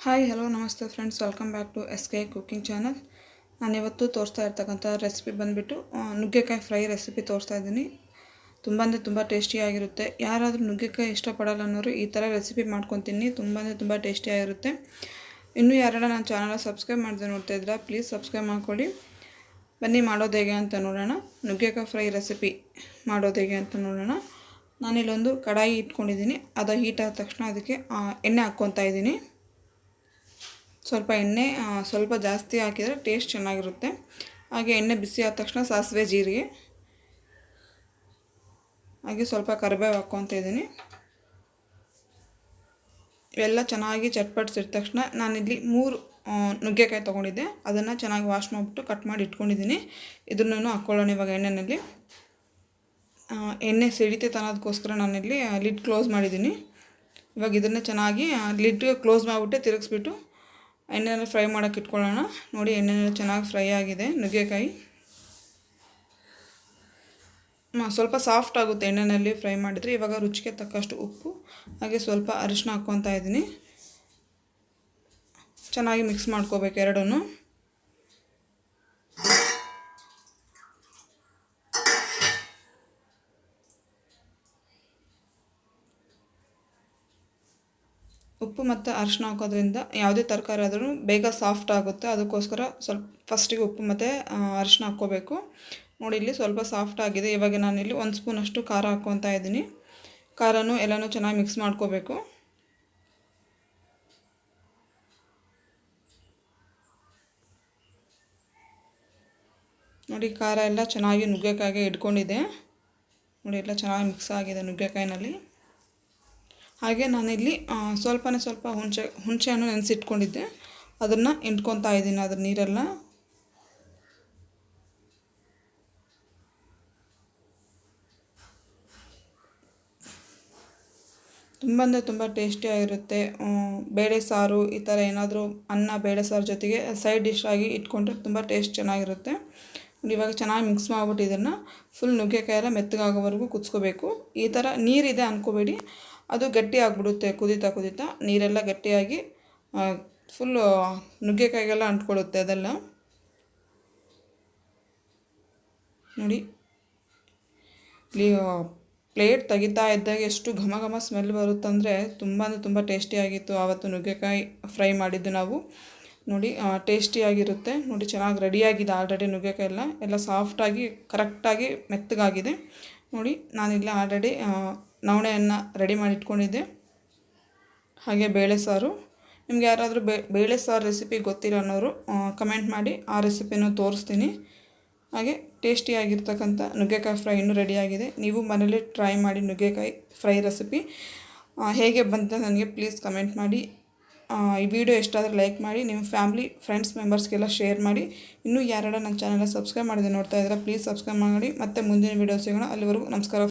Hi hello ನಮಸ್ತೆ friends, welcome back to SK cooking channel. ನಾನಿವತ್ತು ತೋರಿಸ್ತಾ ಇರ್ತಕ್ಕಂಥ ರೆಸಿಪಿ ಬಂದುಬಿಟ್ಟು ನುಗ್ಗೆಕಾಯಿ ಫ್ರೈ ರೆಸಿಪಿ ತೋರಿಸ್ತಾ ಇದ್ದೀನಿ. ತುಂಬ ಟೇಸ್ಟಿಯಾಗಿರುತ್ತೆ. ಯಾರಾದರೂ ನುಗ್ಗೆಕಾಯಿ ಇಷ್ಟಪಡಲ್ಲ ಅನ್ನೋರು ಈ ಥರ ರೆಸಿಪಿ ಮಾಡ್ಕೊತೀನಿ. ತುಂಬ ಟೇಸ್ಟಿಯಾಗಿರುತ್ತೆ. ಇನ್ನೂ ಯಾರೆಲ್ಲ ನನ್ನ ಚಾನಲ್ ಸಬ್ಸ್ಕ್ರೈಬ್ ಮಾಡದೆ ನೋಡ್ತಾ ಇದ್ದೀರಾ, ಪ್ಲೀಸ್ ಸಬ್ಸ್ಕ್ರೈಬ್ ಮಾಡ್ಕೊಳ್ಳಿ. ಬನ್ನಿ ಮಾಡೋದು ಹೇಗೆ ಅಂತ ನೋಡೋಣ. ನುಗ್ಗೆಕಾಯಿ ಫ್ರೈ ರೆಸಿಪಿ ಮಾಡೋದು ಹೇಗೆ ಅಂತ ನೋಡೋಣ. ನಾನಿಲ್ಲೊಂದು ಕಡಾಯಿ ಇಟ್ಕೊಂಡಿದ್ದೀನಿ. ಅದು ಹೀಟ್ ಆದ ತಕ್ಷಣ ಅದಕ್ಕೆ ಎಣ್ಣೆ ಹಾಕ್ಕೊತಾ ಇದ್ದೀನಿ. ಸ್ವಲ್ಪ ಎಣ್ಣೆ ಸ್ವಲ್ಪ ಜಾಸ್ತಿ ಹಾಕಿದರೆ ಟೇಸ್ಟ್ ಚೆನ್ನಾಗಿರುತ್ತೆ. ಹಾಗೆ ಎಣ್ಣೆ ಬಿಸಿ ಆದ ತಕ್ಷಣ ಸಾಸಿವೆ, ಜೀರಿಗೆ, ಹಾಗೆ ಸ್ವಲ್ಪ ಕರಿಬೇವು ಹಾಕ್ಕೊತಾ ಇದ್ದೀನಿ. ಇವೆಲ್ಲ ಚೆನ್ನಾಗಿ ಚಟ್ಪಟ್ಟಿಸಿದ ತಕ್ಷಣ ನಾನಿಲ್ಲಿ 3 ನುಗ್ಗೆಕಾಯಿ ತೊಗೊಂಡಿದ್ದೆ. ಅದನ್ನು ಚೆನ್ನಾಗಿ ವಾಶ್ ಮಾಡಿಬಿಟ್ಟು ಕಟ್ ಮಾಡಿ ಇಟ್ಕೊಂಡಿದ್ದೀನಿ. ಇದನ್ನು ಹಾಕ್ಕೊಳ್ಳೋಣ ಇವಾಗ ಎಣ್ಣೆಯಲ್ಲಿ. ಎಣ್ಣೆ ಸಿಡಿತೈತೆ ಅನ್ನೋದಕ್ಕೋಸ್ಕರ ನಾನಿಲ್ಲಿ ಲಿಡ್ ಕ್ಲೋಸ್ ಮಾಡಿದ್ದೀನಿ. ಇವಾಗ ಇದನ್ನು ಚೆನ್ನಾಗಿ ಲಿಡ್ ಕ್ಲೋಸ್ ಮಾಡಿಬಿಟ್ಟು ತಿರುಗಿಸ್ಬಿಟ್ಟು ಎಣ್ಣೆಯಲ್ಲಿ ಫ್ರೈ ಮಾಡೋಕ್ಕೆ ಇಟ್ಕೊಳ್ಳೋಣ. ನೋಡಿ, ಎಣ್ಣೆಯಲ್ಲಿ ಚೆನ್ನಾಗಿ ಫ್ರೈ ಆಗಿದೆ ನುಗ್ಗೆಕಾಯಿ. ಸ್ವಲ್ಪ ಸಾಫ್ಟ್ ಆಗುತ್ತೆ ಎಣ್ಣೆಯಲ್ಲಿ ಫ್ರೈ ಮಾಡಿದರೆ. ಇವಾಗ ರುಚಿಗೆ ತಕ್ಕಷ್ಟು ಉಪ್ಪು ಹಾಗೆ ಸ್ವಲ್ಪ ಅರಿಶಿನ ಹಾಕ್ಕೊತಾ ಇದ್ದೀನಿ. ಚೆನ್ನಾಗಿ ಮಿಕ್ಸ್ ಮಾಡ್ಕೋಬೇಕು ಎರಡನ್ನೂ. ಉಪ್ಪು ಮತ್ತು ಅರಿಶಿನ ಹಾಕೋದ್ರಿಂದ ಯಾವುದೇ ತರಕಾರಿ ಆದ್ರೂ ಬೇಗ ಸಾಫ್ಟ್ ಆಗುತ್ತೆ. ಅದಕ್ಕೋಸ್ಕರ ಸ್ವಲ್ಪ ಫಸ್ಟಿಗೆ ಉಪ್ಪು ಮತ್ತು ಅರಿಶಿನ ಹಾಕ್ಕೋಬೇಕು. ನೋಡಿ, ಇಲ್ಲಿ ಸ್ವಲ್ಪ ಸಾಫ್ಟ್ ಆಗಿದೆ. ಇವಾಗ ನಾನಿಲ್ಲಿ 1 ಸ್ಪೂನಷ್ಟು ಖಾರ ಹಾಕ್ಕೊತಾ ಇದ್ದೀನಿ. ಖಾರನೂ ಎಲ್ಲನೂ ಚೆನ್ನಾಗಿ ಮಿಕ್ಸ್ ಮಾಡ್ಕೋಬೇಕು. ನೋಡಿ, ಖಾರ ಎಲ್ಲ ಚೆನ್ನಾಗಿ ನುಗ್ಗೆಕಾಯಿಗೆ ಇಟ್ಕೊಂಡಿದೆ. ನೋಡಿ, ಎಲ್ಲ ಚೆನ್ನಾಗಿ ಮಿಕ್ಸ್ ಆಗಿದೆ ನುಗ್ಗೆಕಾಯಿನಲ್ಲಿ. ಹಾಗೆ ನಾನಿಲ್ಲಿ ಸ್ವಲ್ಪ ಹುಣಸೆಹಣ್ಣು ನೆನೆಸಿಟ್ಕೊಂಡಿದ್ದೆ. ಅದನ್ನು ಹಿಂಡ್ಕೊತಾ ಇದ್ದೀನಿ, ಅದ್ರ ನೀರೆಲ್ಲ. ತುಂಬ ಟೇಸ್ಟಿಯಾಗಿರುತ್ತೆ. ಬೇಳೆ ಸಾರು ಈ ಥರ ಏನಾದರೂ ಅನ್ನ ಬೇಳೆ ಸಾರು ಜೊತೆಗೆ ಸೈಡ್ ಡಿಶ್ ಆಗಿ ಇಟ್ಕೊಂಡ್ರೆ ತುಂಬ ಟೇಸ್ಟ್ ಚೆನ್ನಾಗಿರುತ್ತೆ. ಇವಾಗ ಚೆನ್ನಾಗಿ ಮಿಕ್ಸ್ ಮಾಡಿಬಿಟ್ಟು ಇದನ್ನು ಫುಲ್ ನುಗ್ಗೆಕಾಯಿ ಎಲ್ಲ ಮೆತ್ತಗಾಗೋವರೆಗೂ ಕುದಿಸ್ಕೋಬೇಕು. ಈ ಥರ ನೀರಿದೆ ಅಂದ್ಕೋಬೇಡಿ, ಅದು ಗಟ್ಟಿ ಆಗಿಬಿಡುತ್ತೆ. ಕುದೀತಾ ನೀರೆಲ್ಲ ಗಟ್ಟಿಯಾಗಿ ಫುಲ್ಲು ನುಗ್ಗೆಕಾಯಿಗೆಲ್ಲ ಅಂಟ್ಕೊಳ್ಳುತ್ತೆ ಅದೆಲ್ಲ. ನೋಡಿ, ಇಲ್ಲಿ ಪ್ಲೇಟ್ ತೆಗಿತಾ ಇದ್ದಾಗ ಎಷ್ಟು ಘಮ ಸ್ಮೆಲ್ ಬರುತ್ತಂದರೆ ತುಂಬ ಟೇಸ್ಟಿಯಾಗಿತ್ತು ಆವತ್ತು ನುಗ್ಗೆಕಾಯಿ ಫ್ರೈ ಮಾಡಿದ್ದು ನಾವು. ನೋಡಿ, ಟೇಸ್ಟಿಯಾಗಿರುತ್ತೆ. ನೋಡಿ, ಚೆನ್ನಾಗಿ ರೆಡಿಯಾಗಿದೆ ಆಲ್ರೆಡಿ. ನುಗ್ಗೆಕಾಯಿ ಎಲ್ಲ ಸಾಫ್ಟಾಗಿ ಕರೆಕ್ಟಾಗಿ ಮೆತ್ತಗಾಗಿದೆ. ನೋಡಿ, ನಾನಿಲ್ಲಿ ಆಲ್ರೆಡಿ ನವಣೆಯನ್ನು ರೆಡಿ ಮಾಡಿ ಇಟ್ಕೊಂಡಿದ್ದೆ. ಹಾಗೆ ಬೇಳೆ ಸಾರು. ನಿಮ್ಗೆ ಯಾರಾದರೂ ಬೇಳೆ ಸಾರು ರೆಸಿಪಿ ಗೊತ್ತಿಲ್ಲ ಅನ್ನೋರು ಕಮೆಂಟ್ ಮಾಡಿ, ಆ ರೆಸಿಪಿನೂ ತೋರಿಸ್ತೀನಿ. ಹಾಗೆ ಟೇಸ್ಟಿಯಾಗಿರ್ತಕ್ಕಂಥ ನುಗ್ಗೆಕಾಯಿ ಫ್ರೈ ಇನ್ನೂ ರೆಡಿಯಾಗಿದೆ. ನೀವು ಮನೇಲಿ ಟ್ರೈ ಮಾಡಿ ನುಗ್ಗೆಕಾಯಿ ಫ್ರೈ ರೆಸಿಪಿ. ಹೇಗೆ ಬಂತ ನನಗೆ ಪ್ಲೀಸ್ ಕಮೆಂಟ್ ಮಾಡಿ. ಈ ವಿಡಿಯೋ ಇಷ್ಟ ಆದರೆ ಲೈಕ್ ಮಾಡಿ, ನಿಮ್ಮ ಫ್ಯಾಮಿಲಿ ಫ್ರೆಂಡ್ಸ್ ಮೆಂಬರ್ಸ್ಗೆಲ್ಲ ಶೇರ್ ಮಾಡಿ. ಇನ್ನೂ ಯಾರೆಲ್ಲ ನನ್ನ ಚಾನಲ್ನ ಸಬ್ಸ್ಕ್ರೈಬ್ ಮಾಡಿದೆ ನೋಡ್ತಾ ಇದ್ದಾರೆ, ಪ್ಲೀಸ್ ಸಬ್ಸ್ಕ್ರೈಬ್ ಮಾಡಿ. ಮತ್ತೆ ಮುಂದಿನ ವಿಡಿಯೋ ಸಿಗೋಣ. ಅಲ್ಲಿವರೆಗೂ ನಮಸ್ಕಾರ.